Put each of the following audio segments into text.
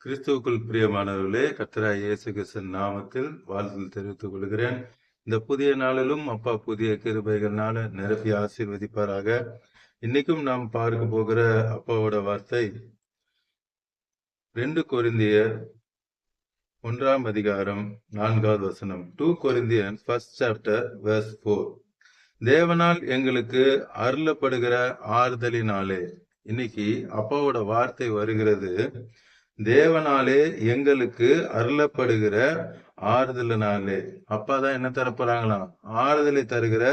கிறிஸ்துவுக்குள் பிரியமானவர்களே, கர்த்தராகிய இயேசு கிறிஸ்துவின் நாமத்தில் வாழ்த்துதல் தெரிவித்துக் கொள்கிறேன். இந்த புதிய நாளிலும் அப்பா புதிய கிருபைகள்னால நிரப்பி ஆசீர்வதிப்பாராக. இன்னைக்கும் நாம் பார்க்க போகிற அப்பாவோட வார்த்தை 2 கொரிந்தியர் 1 அதிகாரம் 4வது வசனம். 2 Corinthians 1st chapter verse 4. தேவனால் எங்களுக்கு அருளப்படுகிற ஆறுதலினாலே. இன்னைக்கு அப்பாவோட வார்த்தை வருகிறது, தேவனாலே எங்களுக்கு அருளப்படுகிற ஆறுதலினாலே. அப்பா தான் என்ன தரப்போறாங்களாம்? ஆறுதலை தருகிற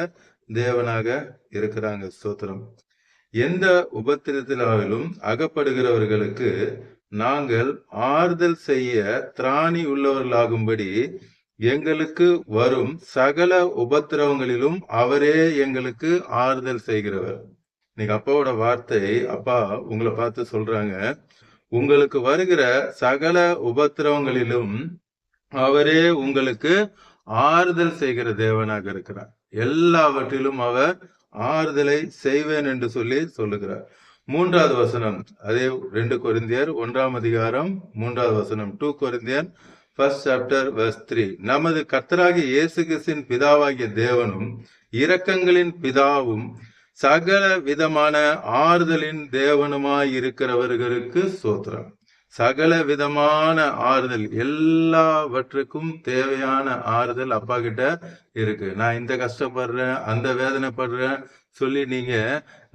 தேவனாக இருக்கிறாங்க. ஸ்தோத்திரம். எந்த உபத்திரத்திலாலும் அகப்படுகிறவர்களுக்கு நாங்கள் ஆறுதல் செய்ய திராணி உள்ளவர்களாகும்படி எங்களுக்கு வரும் சகல உபத்திரவங்களிலும் அவரே எங்களுக்கு ஆறுதல் செய்கிறவர். இன்னைக்கு அப்பாவோட வார்த்தை, அப்பா உங்களை பார்த்து சொல்றாங்க, உங்களுக்கு வருகிற சகல உபத்திரவங்களிலும் அவரே உங்களுக்கு ஆறுதல் செய்கிற தேவனாக இருக்கிறார். எல்லாவற்றிலும் அவர் ஆறுதலை செய்வேன் என்று சொல்லுகிறார். 3வது வசனம், அதே 2 கொரிந்தியர் 1 அதிகாரம் 3வது வசனம். 2 Corinthians 1st chapter verse 3. நமது கர்த்தராகிய இயேசு கிறிஸ்துவின் பிதாவாகிய தேவனும் இரக்கங்களின் பிதாவும் சகல விதமான ஆறுதலின் தேவனுமாயிருக்கிறவர்களுக்கு ஸ்தோத்திரம். சகல விதமான ஆறுதல், எல்லாவற்றுக்கும் தேவையான ஆறுதல் அப்பா கிட்ட இருக்கு. நான் இந்த கஷ்டப்படுறேன், அந்த வேதனைப்படுறேன் சொல்லி நீங்க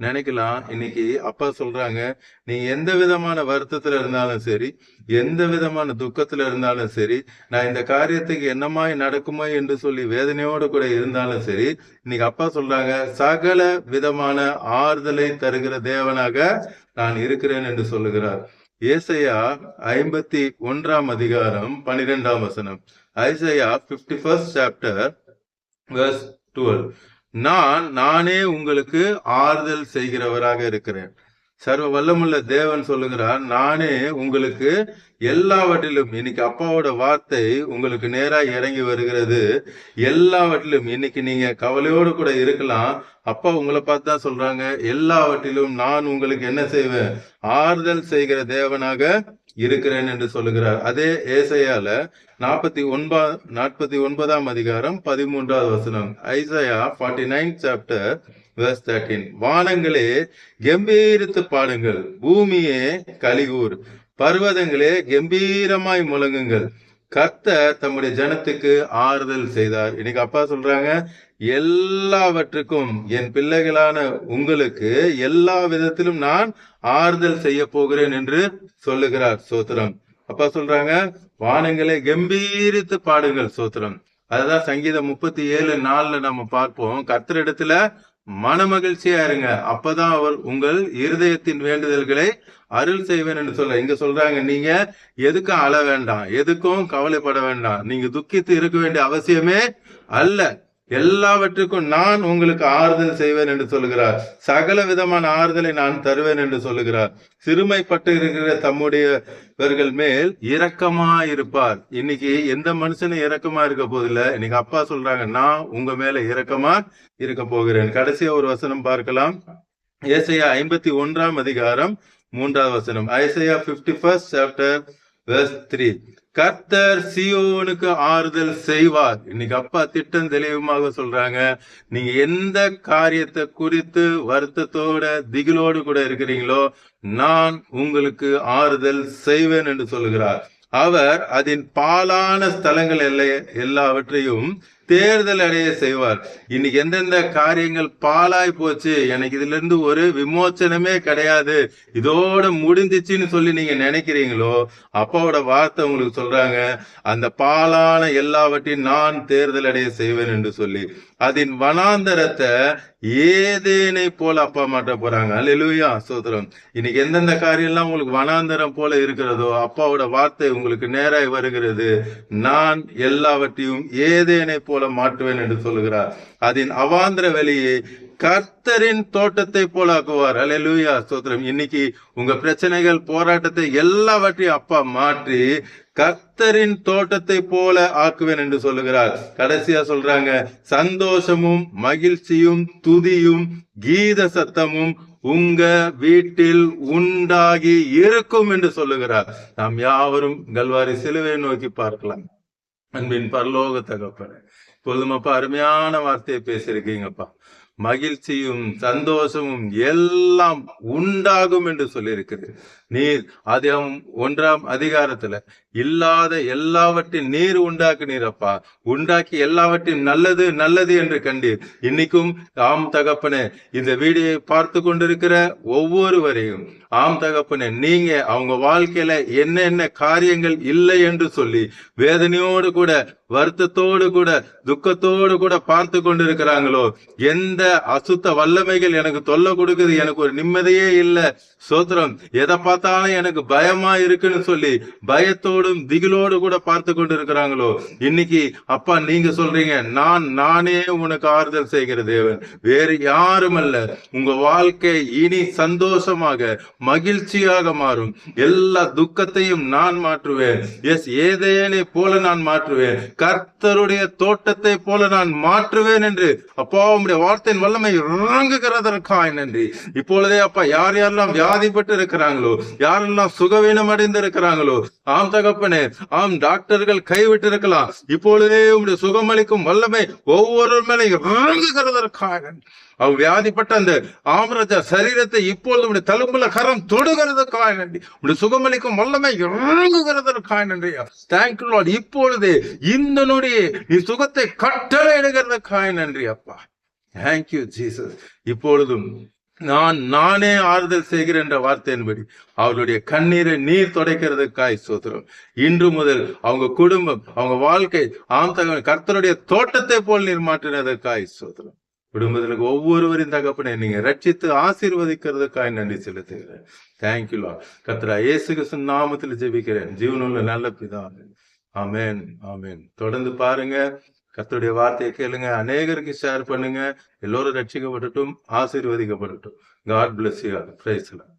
நினைக்கலாம். இன்னைக்கு அப்பா சொல்றாங்க, நீங்க எந்த விதமான வருத்தத்துல இருந்தாலும் சரி, எந்த விதமான துக்கத்துல இருந்தாலும் சரி, நான் இந்த காரியத்துக்கு என்னமாய் நடக்குமோ என்று சொல்லி வேதனையோடு கூட இருந்தாலும் சரி, இன்னைக்கு அப்பா சொல்றாங்க, சகல விதமான ஆறுதலை தருகிற தேவனாக நான் இருக்கிறேன் என்று சொல்லுகிறார். ஏசாயா 51 அதிகாரம் 12 வசனம். Isaiah 51st chapter verse 12. நானே உங்களுக்கு ஆறுதல் செய்கிறவராக இருக்கிறேன். சர்வ வல்லமுள்ள தேவன் சொல்லுகிறார், நானே உங்களுக்கு எல்லாவற்றிலும். இன்னைக்கு அப்பாவோட வார்த்தை உங்களுக்கு நேரா இறங்கி வருகிறது. எல்லாவற்றிலும் இன்னைக்கு நீங்க கவலையோடு கூட இருக்கலாம், அப்பா உங்களை பார்த்து தான் சொல்றாங்க, எல்லாவற்றிலும் நான் உங்களுக்கு என்ன செய்வேன்? ஆறுதல் செய்கிற தேவனாக இருக்கிறேன் என்று சொல்லுகிறார். அதே ஏசாயால 49 அதிகாரம் 13வது வசனம். Isaiah 49 chapter verse 13. வானங்களே கம்பீரித்து பாடுங்கள், பூமியே கலிகூர், பர்வதங்களே கம்பீரமாய் முழங்குங்கள், கர்த்தர் தம்முடைய ஜனத்துக்கு ஆறுதல் செய்தார். இன்னைக்கு அப்பா சொல்றாங்க, எல்லாவற்றுக்கும் என் பிள்ளைகளான உங்களுக்கு எல்லா விதத்திலும் நான் ஆறுதல் செய்ய போகிறேன் என்று சொல்லுகிறார். சோத்திரம். அப்பா சொல்றாங்க, வானங்களே கம்பீரித்து பாடுங்கள். சோத்திரம். அதுதான் சங்கீதம் 37:4 நம்ம பார்ப்போம், கர்த்தரிடத்துல மன மகிழ்ச்சியா இருங்க, அப்பதான் அவர் உங்கள் இருதயத்தின் வேண்டுதல்களை அருள் செய்வேன் என்று சொல்ல. இங்க சொல்றாங்க, நீங்க எதுக்கும் அழ வேண்டாம், எதுக்கும் கவலைப்பட வேண்டாம், நீங்க துக்கித்து இருக்க வேண்டிய அவசியமே அல்ல, எல்லாவற்றுக்கும் நான் உங்களுக்கு ஆறுதல் செய்வேன் என்று சொல்லுகிறார். சகல விதமான ஆறுதலை நான் தருவேன் என்று சொல்லுகிறார். சிறுமைப்பட்டு இருக்கிற தம்முடையவர்கள் மேல் இரக்கமா இருப்பார். இன்னைக்கு எந்த மனுஷனும் இரக்கமா இருக்க போதில்லை. இன்னைக்கு அப்பா சொல்றாங்க, நான் உங்க மேல இரக்கமா இருக்க போகிறேன். கடைசியா ஒரு வசனம் பார்க்கலாம். ஏசாயா 51 அதிகாரம் 3வது வசனம். Isaiah 51st chapter verse 3. கர்த்தர் சீயோனுக்கு ஆறுதல் செய்வார். இன்னைக்கு அப்பா திட்டம் தெளிவுமாக சொல்றாங்க, நீங்க எந்த காரியத்தை குறித்து வருத்தத்தோட திகிலோடு கூட இருக்கிறீங்களோ, நான் உங்களுக்கு ஆறுதல் செய்வேன் என்று சொல்லுகிறார். அவர் அதன் பாலான ஸ்தலங்கள் எல்லாவற்றையும் தேர்தல் அடைய செய்வார். இன்னைக்கு எந்தெந்த காரியங்கள் பாலாய் போச்சு, எனக்கு இதுல இருந்து ஒரு விமோச்சனமே கிடையாது, இதோட முடிஞ்சிச்சுன்னு சொல்லி நீங்க நினைக்கிறீங்களோ, அப்பாவோட வார்த்தை உங்களுக்கு சொல்றாங்க, அந்த பாலான எல்லாவற்றையும் நான் தேர்தல் அடைய செய்வேன் என்று சொல்லி அதன் வனாந்தரத்தை ஏதேனை போல அப்பா மாட்ட போறாங்க. அல்லேலூயா, ஸ்தோத்திரம். இன்னைக்கு எந்தெந்த காரியம்லாம் உங்களுக்கு வனாந்தரம் போல இருக்கிறதோ, அப்பாவோட வார்த்தை உங்களுக்கு நேராய் வருகிறது, நான் எல்லாவற்றையும் ஏதேனை போல மாற்றுவேன் என்று சொல்லுகிறார். அதன் அவாந்திர வெளியை கர்த்தரின் தோட்டத்தை போல ஆக்குவார். அல்லேலூயா, ஸ்தோத்திரம். இன்னைக்கு உங்க பிரச்சனைகள், போராட்டத்தை எல்லாவற்றையும் அப்பா மாற்றி கர்த்தரின் தோட்டத்தை போல ஆக்குவேன் என்று சொல்லுகிறார். கடைசியா சொல்றாங்க, சந்தோஷமும் மகிழ்ச்சியும் துதியும் கீத சத்தமும் உங்க வீட்டில் உண்டாகி இருக்கும் என்று சொல்லுகிறார். நாம் யாவரும் கல்வாரி சிலுவை நோக்கி பார்க்கலாம். அன்பின் பரலோக தகப்பனே, இப்பொழுதும் அப்பா அருமையான வார்த்தையை பேசியிருக்கீங்கப்பா. மகிழ்ச்சியும் சந்தோஷமும் எல்லாம் உண்டாகும் என்று சொல்லியிருக்கிறது. நீர் அதிகம் 1ஆம் அதிகாரத்துல இல்லாத எல்லாவற்றையும் நீர் உண்டாக்குனீரப்பா. உண்டாக்கி எல்லாவற்றையும் நல்லது நல்லது என்று கண்டீர். இன்னைக்கும் ஆம் தகப்பனே, இந்த வீடியோவை பார்த்து கொண்டிருக்கிற ஒவ்வொருவரையும் ஆம் தகப்பனே, நீங்க அவங்க வாழ்க்கையில என்ன காரியங்கள் இல்லை என்று சொல்லி வேதனையோடு கூட வருத்தத்தோடு கூட துக்கத்தோடு கூட பார்த்து கொண்டிருக்கிறாங்களோ, எந்த அசுத்த வல்லமைகள் எனக்கு தொல்லை கொடுக்குது, எனக்கு ஒரு நிம்மதியே இல்லை, சோத்திரம், எதை பார்த்தாலும் எனக்கு பயமா இருக்குன்னு சொல்லி பயத்தோடும் திகிலோடு கூட பார்த்து கொண்டு இருக்கிறாங்களோ, இன்னைக்கு அப்பா நீங்க சொல்றீங்க, நானே உனக்கு ஆறுதல் செய்கிற தேவன், வேறு யாரும் அல்ல. உங்க வாழ்க்கை இனி சந்தோஷமாக மகிழ்ச்சியாக மாறும். எல்லா துக்கத்தையும் நான் மாற்றுவேன். ஏதேனை போல நான் மாற்றுவேன். கர்த்தருடைய தோட்டத்தை போல நான் மாற்றுவேன் என்று அப்பா உம்முடைய வார்த்தையின் வல்லமை இறங்குகிறதற்காய் நன்றி. இப்பொழுதே அப்பா யாரெல்லாம் வியாதிப்பட்டு இருக்கிறாங்களோ, யாரெல்லாம் சுகவீனம் அடைந்து இருக்கிறாங்களோ, ஆம் தகப்பனே, ஆம் டாக்டர்கள் கைவிட்டு இருக்கலாம், இப்பொழுதே உம்முடைய சுகமளிக்கும் வல்லமை ஒவ்வொரு மேலே இறங்குகிறதற்காக அவ வியாதிப்பட்ட அந்த ஆமராஜா சரீரத்தை இப்பொழுது தழும்புல கரம் தொடுகிறதுக்காக நன்றி. உடைய சுகமளிக்கும் வல்லமை இறங்குகிறதற்காக நன்றி. Thank you Lord. இப்பொழுது இந்த நொடி நீ சுகத்தை கட்டளை எடுக்கிறதுக்காக நன்றி அப்பா. Thank you Jesus. இப்பொழுதும் நானே ஆறுதல் செய்கிறேன் என்ற வார்த்தையின்படி அவர்களுடைய கண்ணீரை நீர் துடைக்கிறதுக்காய் சோத்திரம். இன்று முதல் அவங்க குடும்பம், அவங்க வாழ்க்கை ஆம் தகவல் கர்த்தருடைய தோட்டத்தை போல் நீர் மாற்றினதற்காய் சோத்திரம். குடும்பத்திற்கு ஒவ்வொருவரின் தகப்பனை நீங்க ரட்சித்து ஆசீர்வதிக்கிறதுக்காக நன்றி செலுத்துகிறேன். Thank you Lord. கர்த்தரா இயேசு கிறிஸ்து நாமத்தில் ஜெபிக்கிறேன், ஜீவனுள்ள நல்ல பிதாவே. ஆமென், ஆமென். தொடர்ந்து பாருங்க, கர்த்தருடைய வார்த்தையை கேளுங்க, அநேகருக்கு ஷேர் பண்ணுங்க. எல்லோரும் ரட்சிக்கப்படட்டும், ஆசீர்வதிக்கப்படட்டும். God bless you all. Praise the Lord.